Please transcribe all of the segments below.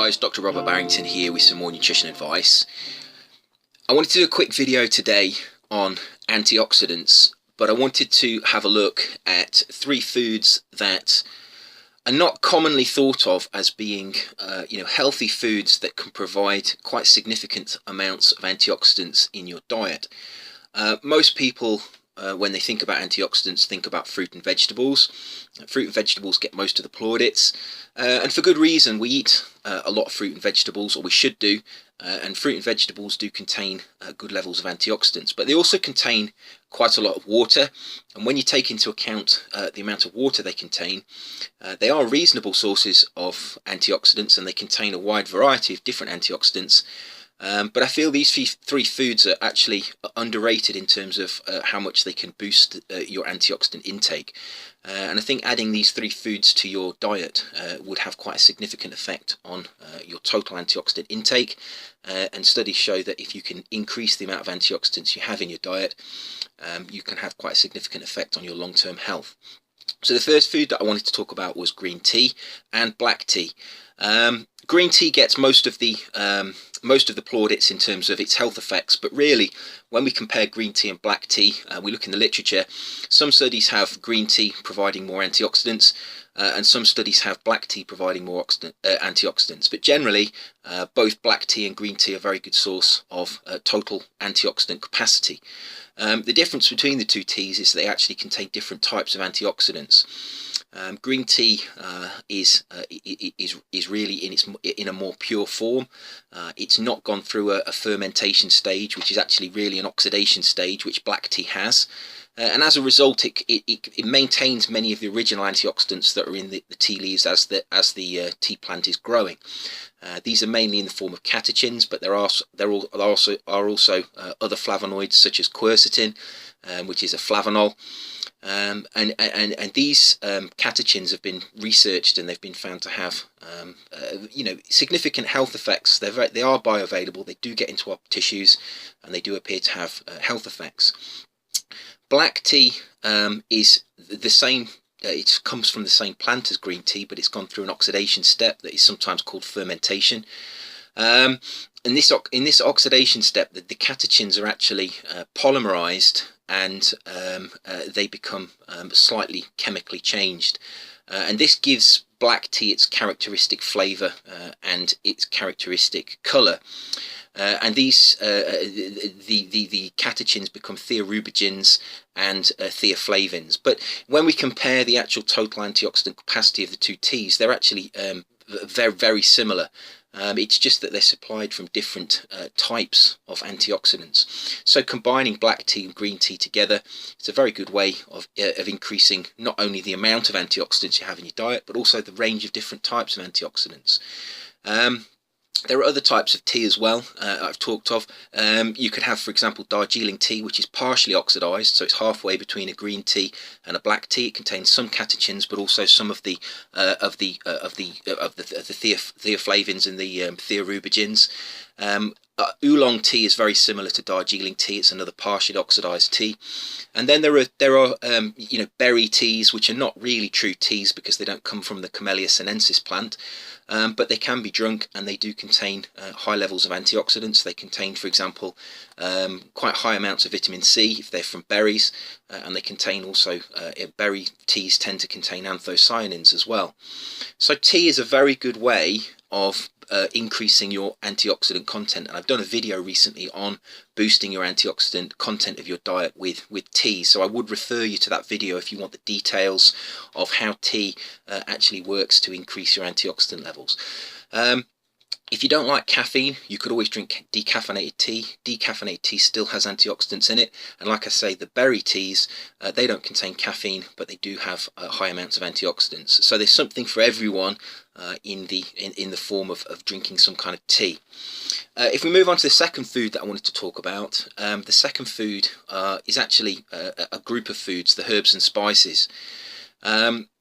guys, Dr. Robert Barrington here with some more nutrition advice. I wanted to do a quick video today on antioxidants, but I wanted to have a look at three foods that are not commonly thought of as being healthy foods that can provide quite significant amounts of antioxidants in your diet. Most people when they think about antioxidants, think about fruit and vegetables. Fruit and vegetables get most of the plaudits, and for good reason. We eat a lot of fruit and vegetables, or we should do, and fruit and vegetables do contain good levels of antioxidants, but they also contain quite a lot of water, and when you take into account the amount of water they contain, they are reasonable sources of antioxidants, and they contain a wide variety of different antioxidants. But I feel these three foods are actually underrated in terms of how much they can boost your antioxidant intake. And I think adding these three foods to your diet would have quite a significant effect on your total antioxidant intake. And studies show that if you can increase the amount of antioxidants you have in your diet, you can have quite a significant effect on your long-term health. So the first food that I wanted to talk about was green tea and black tea. Green tea gets most of the plaudits in terms of its health effects, but really, when we compare green tea and black tea, we look in the literature. Some studies have green tea providing more antioxidants, and some studies have black tea providing more antioxidants. But generally, both black tea and green tea are a very good source of total antioxidant capacity. The difference between the two teas is they actually contain different types of antioxidants. Green tea is really in a more pure form. It's not gone through a fermentation stage, which is actually really an oxidation stage, which black tea has. And as a result, it maintains many of the original antioxidants that are in the tea leaves as the tea plant is growing. These are mainly in the form of catechins, but there are also other flavonoids such as quercetin, which is a flavanol. And these catechins have been researched, and they've been found to have significant health effects. They are bioavailable. They do get into our tissues, and they do appear to have health effects. Black tea is the same. It comes from the same plant as green tea, but it's gone through an oxidation step that is sometimes called fermentation. In this oxidation step, the catechins are actually polymerized, and they become slightly chemically changed. And this gives black tea its characteristic flavor and its characteristic color. And these the catechins become thiorubigens and thioflavins. But when we compare the actual total antioxidant capacity of the two teas, they're actually very, very similar. It's just that they're supplied from different types of antioxidants. So combining black tea and green tea together, it's a very good way of increasing not only the amount of antioxidants you have in your diet, but also the range of different types of antioxidants. There are other types of tea as well I've talked of. You could have, for example, Darjeeling tea, which is partially oxidized, so it's halfway between a green tea and a black tea. It contains some catechins, but also some of the thioflavins and the thiorubigens. Oolong tea is very similar to Darjeeling tea. It's another partially oxidized tea. And then there are berry teas, which are not really true teas because they don't come from the Camellia sinensis plant, but they can be drunk, and they do contain high levels of antioxidants. They contain, for example, quite high amounts of vitamin C if they're from berries, and they contain also berry teas tend to contain anthocyanins as well. So tea is a very good way of increasing your antioxidant content, and I've done a video recently on boosting your antioxidant content of your diet with tea, so I would refer you to that video if you want the details of how tea actually works to increase your antioxidant levels. If you don't like caffeine, you could always drink decaffeinated tea. Decaffeinated tea still has antioxidants in it, and like I say, the berry teas, they don't contain caffeine, but they do have high amounts of antioxidants. So there's something for everyone in the form of drinking some kind of tea. If we move on to the second food that I wanted to talk about, the second food is actually a group of foods, the herbs and spices.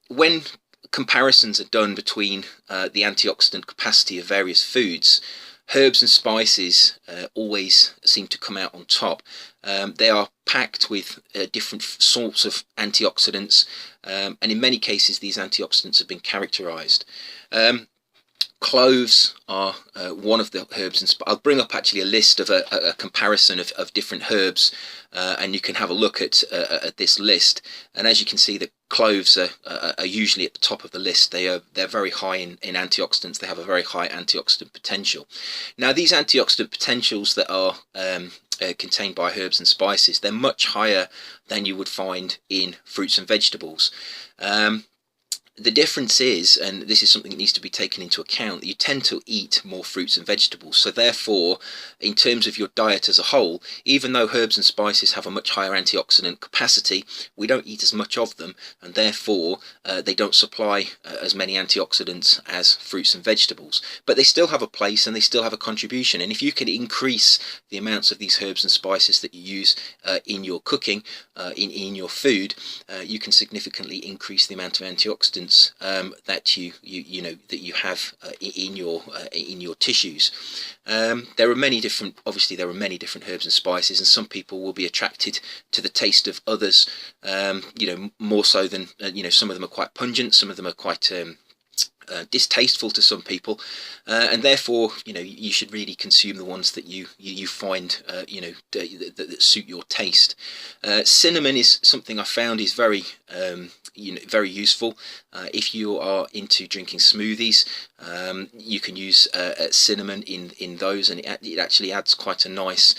When comparisons are done between the antioxidant capacity of various foods, herbs and spices always seem to come out on top. They are packed with different sorts of antioxidants, and in many cases these antioxidants have been characterized. Cloves are one of the herbs, and I'll bring up actually a list of a comparison of different herbs, and you can have a look at this list. And as you can see, the cloves are usually at the top of the list. They're very high in antioxidants. They have a very high antioxidant potential. Now, these antioxidant potentials that are contained by herbs and spices, they're much higher than you would find in fruits and vegetables. The difference is, and this is something that needs to be taken into account, that you tend to eat more fruits and vegetables. So therefore, in terms of your diet as a whole, even though herbs and spices have a much higher antioxidant capacity, we don't eat as much of them, and therefore they don't supply as many antioxidants as fruits and vegetables. But they still have a place, and they still have a contribution. And if you can increase the amounts of these herbs and spices that you use in your cooking, in your food, you can significantly increase the amount of antioxidants that you have in your tissues. There are many different herbs and spices, and some people will be attracted to the taste of others, more so than some of them are quite pungent, some of them are quite distasteful to some people, and therefore you should really consume the ones that you find that suit your taste. Cinnamon is something I found is very very useful if you are into drinking smoothies. You can use cinnamon in those, and it actually adds quite a nice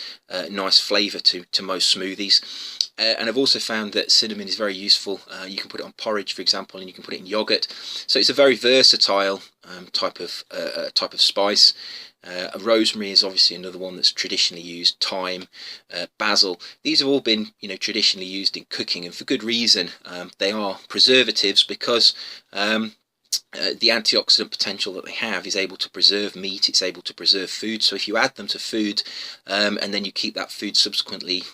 flavour to most smoothies. And I've also found that cinnamon is very useful. You can put it on porridge, for example, and you can put it in yogurt. So it's a very versatile type of spice. Rosemary is obviously another one that's traditionally used. Thyme, basil. These have all been traditionally used in cooking, and for good reason. They are preservatives because the antioxidant potential that they have is able to preserve meat, it's able to preserve food. So if you add them to food and then you keep that food subsequently,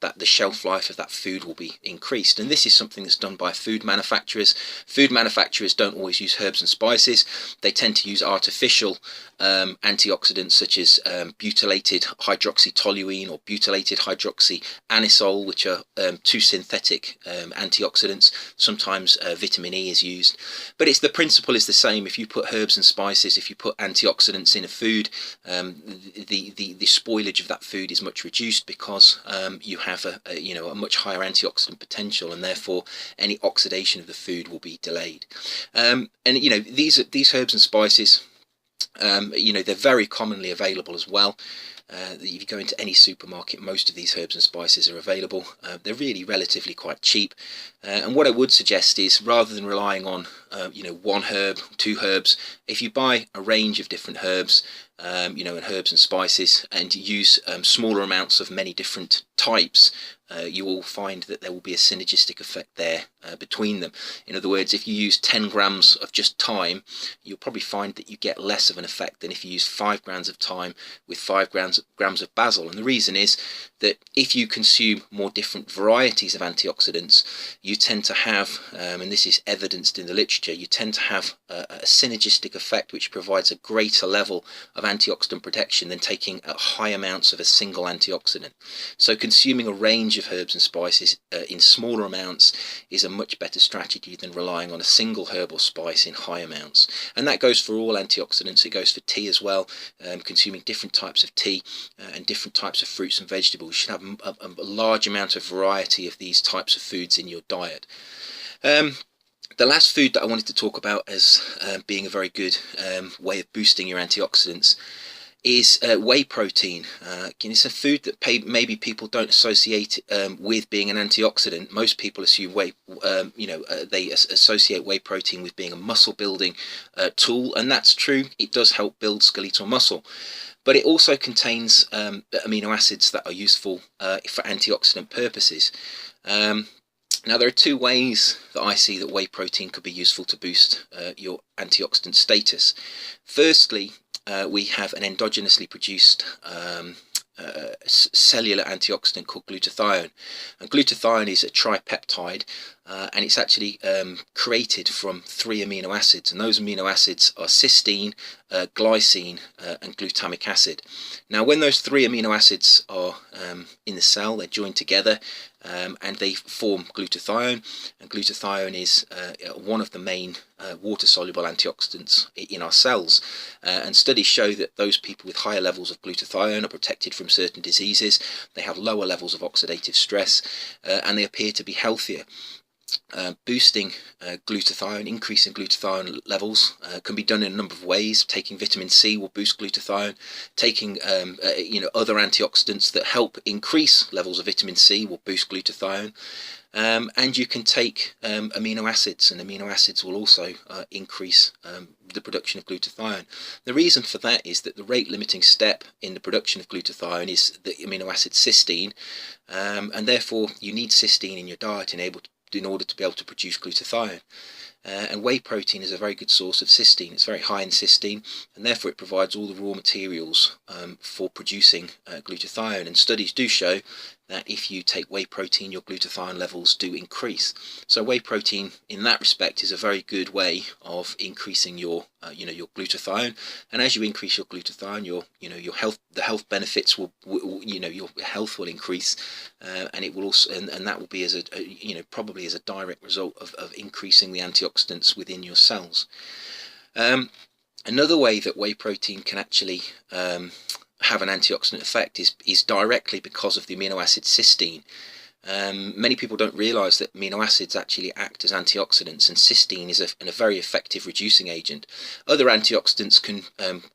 that the shelf life of that food will be increased. And this is something that's done by food manufacturers. Food manufacturers don't always use herbs and spices. They tend to use artificial antioxidants such as butylated hydroxytoluene or butylated hydroxyanisole, which are two synthetic antioxidants. Sometimes vitamin E is used, but the principle is the same. If you put herbs and spices, if you put antioxidants in a food, the spoilage of that food is much reduced because you have a much higher antioxidant potential, and therefore any oxidation of the food will be delayed. And these herbs and spices, they're very commonly available as well. If you go into any supermarket, most of these herbs and spices are available. They're really relatively quite cheap, and what I would suggest is, rather than relying on one herb, two herbs, if you buy a range of different herbs, and herbs and spices, and use smaller amounts of many different types, you will find that there will be a synergistic effect there between them. In other words, if you use 10 grams of just thyme, you'll probably find that you get less of an effect than if you use 5 grams of thyme with 5 grams of basil. And the reason is that if you consume more different varieties of antioxidants, you tend to have, and this is evidenced in the literature, you tend to have a synergistic effect which provides a greater level of antioxidant protection than taking high amounts of a single antioxidant. So consuming a range of herbs and spices in smaller amounts is a much better strategy than relying on a single herb or spice in high amounts. And that goes for all antioxidants. It goes for tea as well. Consuming different types of tea and different types of fruits and vegetables. You should have a large amount of variety of these types of foods in your diet. The last food that I wanted to talk about as being a very good way of boosting your antioxidants is whey protein. It's a food that maybe people don't associate with being an antioxidant. Most people assume they associate whey protein with being a muscle building tool, and that's true. It does help build skeletal muscle, but it also contains amino acids that are useful for antioxidant purposes. Now, there are two ways that I see that whey protein could be useful to boost your antioxidant status. Firstly, we have an endogenously produced cellular antioxidant called glutathione. And glutathione is a tripeptide, and it's actually created from 3 amino acids, and those amino acids are cysteine, glycine, and glutamic acid. Now, when those 3 amino acids are in the cell, they're joined together, and they form glutathione, and glutathione is one of the main water-soluble antioxidants in our cells, and studies show that those people with higher levels of glutathione are protected from certain diseases, they have lower levels of oxidative stress, and they appear to be healthier. Boosting glutathione, increasing glutathione levels can be done in a number of ways. Taking vitamin C will boost glutathione. Taking other antioxidants that help increase levels of vitamin C will boost glutathione. And you can take amino acids, and amino acids will also increase the production of glutathione. The reason for that is that the rate limiting step in the production of glutathione is the amino acid cysteine, and therefore you need cysteine in your diet in order to be able to produce glutathione. And whey protein is a very good source of cysteine. It's very high in cysteine, and therefore it provides all the raw materials for producing glutathione. And studies do show that if you take whey protein, your glutathione levels do increase. So whey protein, in that respect, is a very good way of increasing your your glutathione. And as you increase your glutathione, the health benefits will your health will increase, and it will also and that will be as probably as a direct result of increasing the antioxidants within your cells. Another way that whey protein can actually have an antioxidant effect is directly because of the amino acid cysteine. Many people don't realise that amino acids actually act as antioxidants, and cysteine is a very effective reducing agent. Other antioxidants can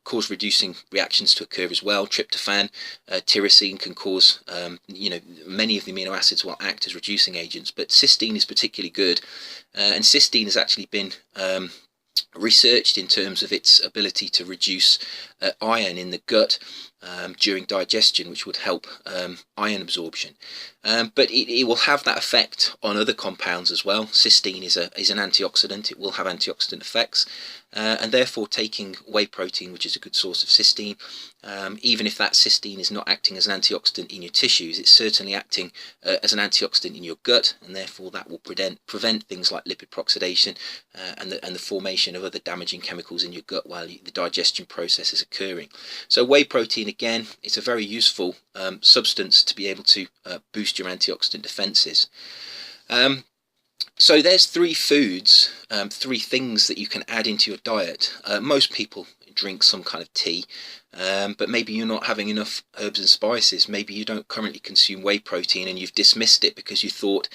cause reducing reactions to occur as well. Tryptophan, tyrosine can cause, many of the amino acids will act as reducing agents, but cysteine is particularly good, and cysteine has actually been researched in terms of its ability to reduce iron in the gut during digestion, which would help iron absorption. But it will have that effect on other compounds as well. Cysteine is an antioxidant. It will have antioxidant effects, and therefore taking whey protein, which is a good source of cysteine, even if that cysteine is not acting as an antioxidant in your tissues, it's certainly acting as an antioxidant in your gut, and therefore that will prevent things like lipid peroxidation and the formation of other damaging chemicals in your gut while the digestion process is occurring. So whey protein, again, it's a very useful substance to be able to boost your antioxidant defenses. So there's three foods, three things that you can add into your diet. Most people drink some kind of tea, but maybe you're not having enough herbs and spices. Maybe you don't currently consume whey protein and you've dismissed it because you thought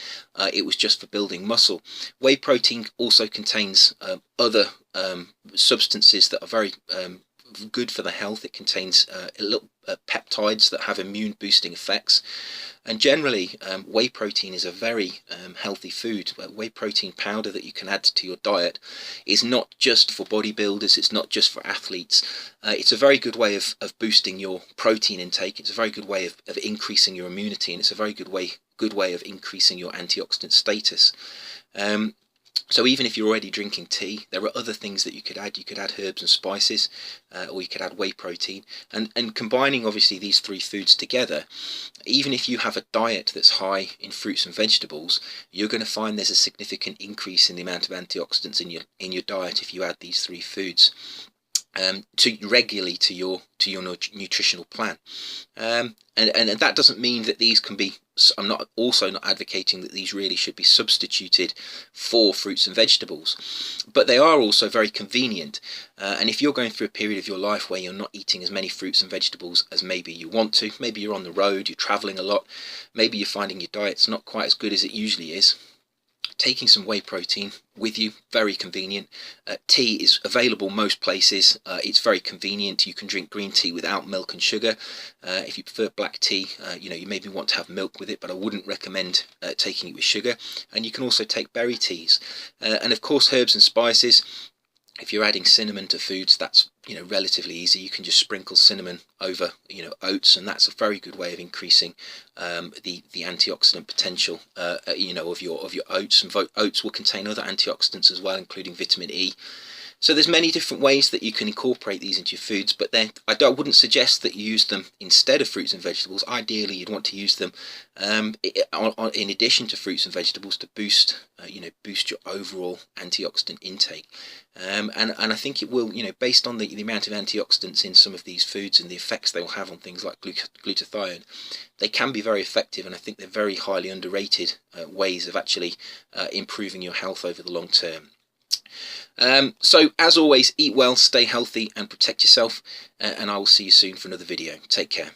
it was just for building muscle. Whey protein also contains other substances that are very good for the health. It contains little peptides that have immune boosting effects, and generally whey protein is a very healthy food. Whey protein powder that you can add to your diet is not just for bodybuilders, it's not just for athletes. It's a very good way of boosting your protein intake. It's a very good way of increasing your immunity, and it's a very good way of increasing your antioxidant status. So even if you're already drinking tea, there are other things that you could add. You could add herbs and spices, or you could add whey protein. And combining obviously these three foods together, even if you have a diet that's high in fruits and vegetables, you're going to find there's a significant increase in the amount of antioxidants in your diet if you add these three foods regularly to your nutritional plan. And that doesn't mean that these can be. I'm also not advocating that these really should be substituted for fruits and vegetables, but they are also very convenient. And if you're going through a period of your life where you're not eating as many fruits and vegetables as maybe you want to, maybe you're on the road, you're traveling a lot, maybe you're finding your diet's not quite as good as it usually is, taking some whey protein with you, very convenient. Tea is available most places. It's very convenient. You can drink green tea without milk and sugar. If you prefer black tea, you maybe want to have milk with it, but I wouldn't recommend taking it with sugar. And you can also take berry teas, and of course herbs and spices. If you're adding cinnamon to foods, that's relatively easy. You can just sprinkle cinnamon over oats, and that's a very good way of increasing the antioxidant potential of your oats. And oats will contain other antioxidants as well, including vitamin E. So there's many different ways that you can incorporate these into your foods, but I wouldn't suggest that you use them instead of fruits and vegetables. Ideally, you'd want to use them in addition to fruits and vegetables to boost, boost your overall antioxidant intake. And I think it will, based on the amount of antioxidants in some of these foods and the effects they will have on things like glutathione, they can be very effective, and I think they're very highly underrated ways of actually improving your health over the long term. So as always, eat well, stay healthy and protect yourself, and I will see you soon for another video. Take care.